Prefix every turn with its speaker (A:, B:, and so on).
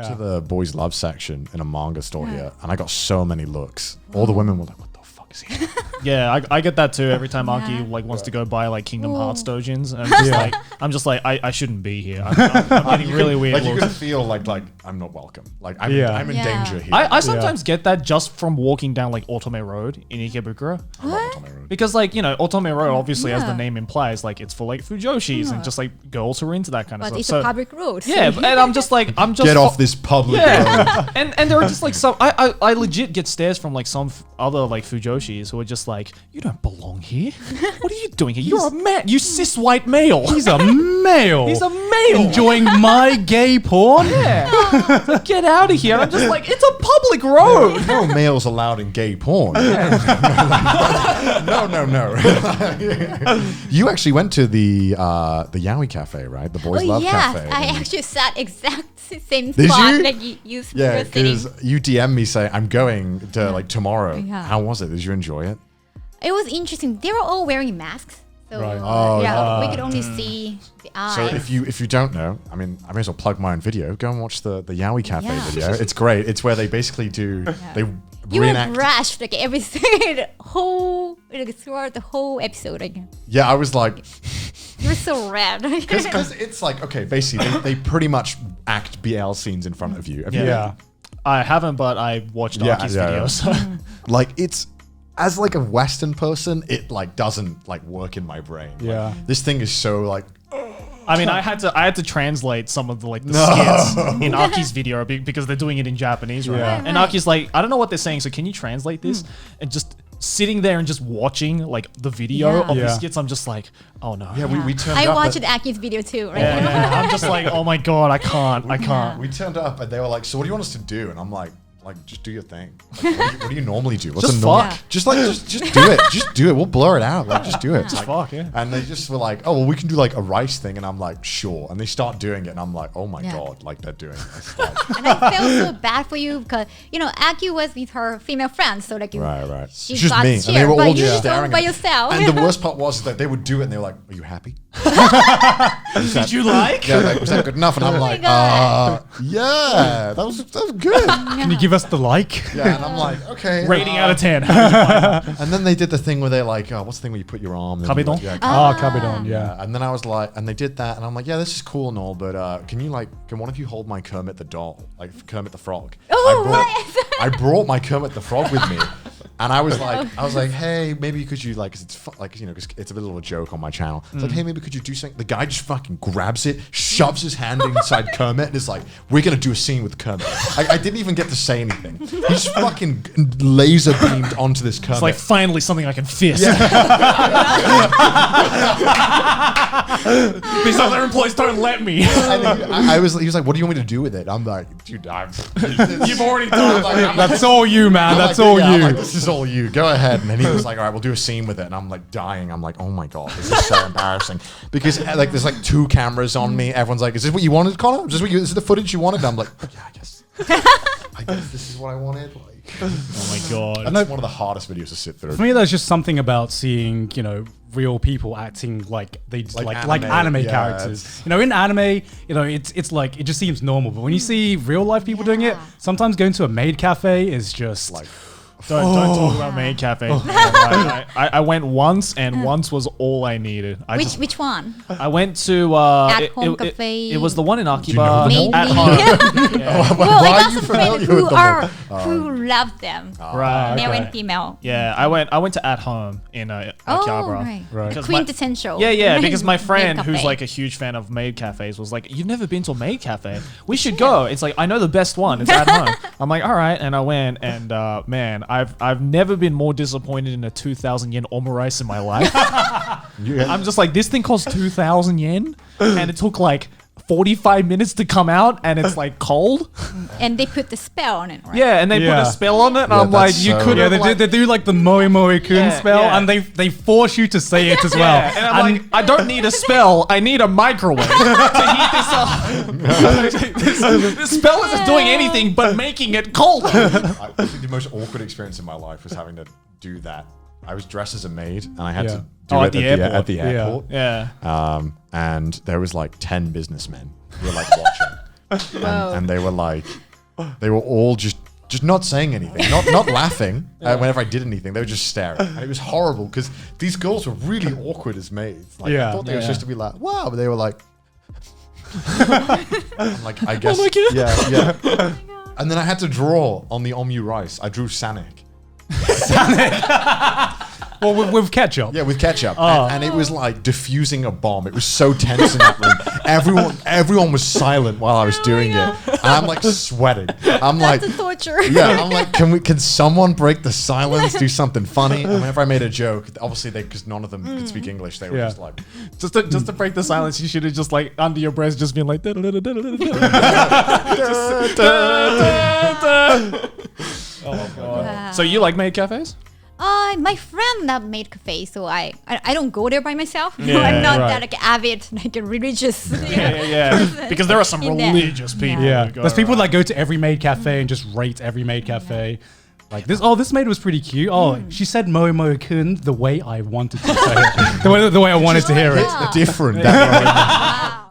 A: went to the boys love section in a manga store here, and I got so many looks. All the women were like, "What the fuck is he?"
B: Yeah, I get that too. Every time Aki wants to go buy like Kingdom Hearts dojins, and I'm just like, I shouldn't be here. I'm getting really weird.
A: Like you
B: looks.
A: can feel like I'm not welcome. Like I'm in danger here.
B: I sometimes get that just from walking down like Otome Road in Ikebukuro. Because like, Otome Road obviously, as the name implies, like it's for like fujoshis and just like girls who are into that kind of
C: But
B: stuff.
C: it's a public road.
B: Yeah, and I'm just
A: get off this public road.
B: and there are just like some I legit get stares from like some other like fujoshis who are just like, you don't belong here. What are you doing here? You're a man. You cis white male.
D: He's a male.
B: He's a male
D: enjoying my gay porn.
B: Yeah. So get out of here. I'm just like, it's a public road.
A: No males allowed in gay porn. No. You actually went to the Yaoi cafe, right? The Boys Love Cafe.
C: I actually sat exact same
A: Did
C: spot
A: you?
C: like you
A: Yeah,
C: were sitting.
A: because you DM me saying I'm going to like tomorrow.
C: Yeah.
A: How was it? Did you enjoy it?
C: It was interesting. They were all wearing masks. So
D: Right.
C: we could only see the eyes.
A: So if you don't know, I mean, I may as well plug my own video. Go and watch the Yaoi Cafe video. It's great. It's where they basically do they
C: you were
A: reenact.
C: brushed like everything, throughout the whole episode again.
A: Yeah, I was like,
C: You were so red.
A: because it's like, okay, basically they pretty much act BL scenes in front of you. Have you-
D: Yeah.
B: I haven't, but I watched Aki's video. So.
A: Like it's as like a Western person, it like doesn't like work in my brain.
D: Yeah.
A: Like, this thing is so like.
B: I mean, I had to translate some of the skits in Aki's video because they're doing it in Japanese, right?
D: Yeah.
B: And Aki's like, I don't know what they're saying, so can you translate this? And just sitting there and just watching like the video of the skits, I'm just like, oh no.
A: Yeah, we turned
C: I
A: up.
C: watched Aki's video too, right?
B: Yeah, I'm just like, oh my god, I can't.
A: We turned up and they were like, "So what do you want us to do?" And I'm like, just do your thing. Like, what do you normally do? What's
B: Just
A: a normal?
B: fuck.
A: Just do it. Just do it. We'll blur it out. Like, just do it.
B: Just
A: Like,
B: fuck, yeah.
A: And they just were like, "Oh, well, we can do like a rice thing." And I'm like, "Sure." And they start doing it, and I'm like, "Oh my god!" Like they're doing this. Like,
C: And I felt so bad for you because Aki was with her female friends, so like
A: right.
C: she
A: It's just
C: got
A: me, and
C: cheered,
A: they were
C: but
A: all
C: you
A: just
C: just
A: staring
C: by
A: at me.
C: yourself.
A: And the worst part was that they would do it, and they were like, "Are you happy?
B: Did you like?
A: Yeah, like, was that good enough?" And I'm like,
C: God.
A: "Yeah, that was good."
D: Can you give us the like?
A: Yeah, and I'm like, "Okay."
B: Rating out of 10.
A: And then they did the thing where they're like, what's the thing where you put your arm? and you,
B: Kabedon?
A: like,
D: Kabedon, yeah.
A: And then I was like, and they did that, and I'm like, yeah, this is cool and all, but can one of you hold my Kermit the doll, like Kermit the Frog? I brought my Kermit the Frog with me, and I was like, hey, maybe could you like, cause it's cause it's a little of a joke on my channel. It's like, hey, maybe could you do something? The guy just fucking grabs it, shoves his hand inside Kermit, and is like, we're gonna do a scene with Kermit. I didn't even get to say anything. He just fucking laser beamed onto this Kermit.
B: It's like finally something I can fist. These other employees don't let me.
A: And he was like, what do you want me to do with it? I'm like, dude,
B: You've already done it.
D: That's all you, man. That's
A: like,
D: all
A: yeah, I'm
D: you.
A: like, this is all you. Go ahead. And then he was like, all right, we'll do a scene with it. And I'm like dying. I'm like, oh my God, this is so embarrassing. Because like there's like 2 cameras on me. Everyone's like, is this what you wanted, Connor? Is this the footage you wanted? And I'm like, yeah, I guess this is what I wanted. Like,
B: Oh my god.
A: that's one of the hardest videos to sit through.
D: For me, there's just something about seeing, real people acting like they like anime
A: yeah,
D: characters. In anime, it's like it just seems normal. But when you see real life people doing it, sometimes going to a maid cafe is just
A: Like,
B: Don't talk about Maid Cafe. I went once, and once was all I needed.
C: Which one?
B: I went to
C: At Home Cafe.
B: It was the one in
A: you
B: Akiba.
A: know the
C: Maybe.
B: At home. Yeah.
C: Well,
A: why
C: I
A: are you
C: got some friends
A: familiar
C: who
A: with the
C: are
A: whole-
C: who love them,
B: Right.
C: male
B: okay.
C: and female.
B: Yeah, I went to At Home in Akihabara.
D: Right.
B: Because
C: Quintessential.
B: Yeah, because my friend,
C: Maid
B: who's
C: cafe.
B: like a huge fan of maid cafes, was like, "You've never been to a maid cafe? We should go." It's like, I know the best one. It's At Home. I'm like, all right, and I went, and man, I've never been more disappointed in a 2,000 yen omurice in my life. I'm just like, this thing cost 2,000 yen, and it took like 45 minutes to come out, and it's like cold.
C: And they put the spell on it, right?
B: Yeah, and they put
D: Yeah.
B: a spell on it, and
A: Yeah,
B: I'm like,
A: that's
B: you
A: so-
B: could
D: Yeah,
B: have.
D: they do like the Moe Moe Kun
B: Yeah,
D: spell,
B: yeah.
D: and they force you to say it as well.
B: Yeah, and I'm like, I don't need a spell. I need a microwave to heat this up. this spell isn't doing anything but making it colder.
A: I think the most awkward experience in my life was having to do that. I was dressed as a maid, and I had to do
B: Oh,
A: it
B: at the airport.
A: at the
D: Yeah.
A: airport.
B: Yeah.
A: And there was like 10 businessmen who were like watching. and they were all just not saying anything, not laughing whenever I did anything. They were just staring, and it was horrible because these girls were really awkward as maids. Like, I thought they were supposed to be like, wow, but they were like, I'm like, I guess, yeah. And then I had to draw on the Omu rice. I drew Sanic.
D: Well, with ketchup.
A: Yeah, with ketchup. And it was like diffusing a bomb. It was so tense in that room. Everyone was silent while I was doing it. And I'm like sweating. I'm
C: That's
A: like,
C: a torture.
A: yeah, I'm like, can someone break the silence, do something funny? And whenever I made a joke, obviously because none of them could speak English, they were just like,
B: Just to break the silence, you should have just like under your breath just been like. Oh god.
C: Wow.
B: So you like maid cafes?
C: My friend that made cafe, so I don't go there by myself.
B: Yeah,
C: I'm not
B: right.
C: that like avid, like a religious.
B: Yeah. Because there are some
C: in there.
B: religious people.
D: Yeah,
B: who go
D: there's people
B: around.
D: that go to every maid cafe and just rate every maid cafe. Like this. Oh, this maid was pretty cute. Oh, she said "Momo-kun" the way I wanted to say it. The way I wanted to hear it.
C: Yeah.
A: different. That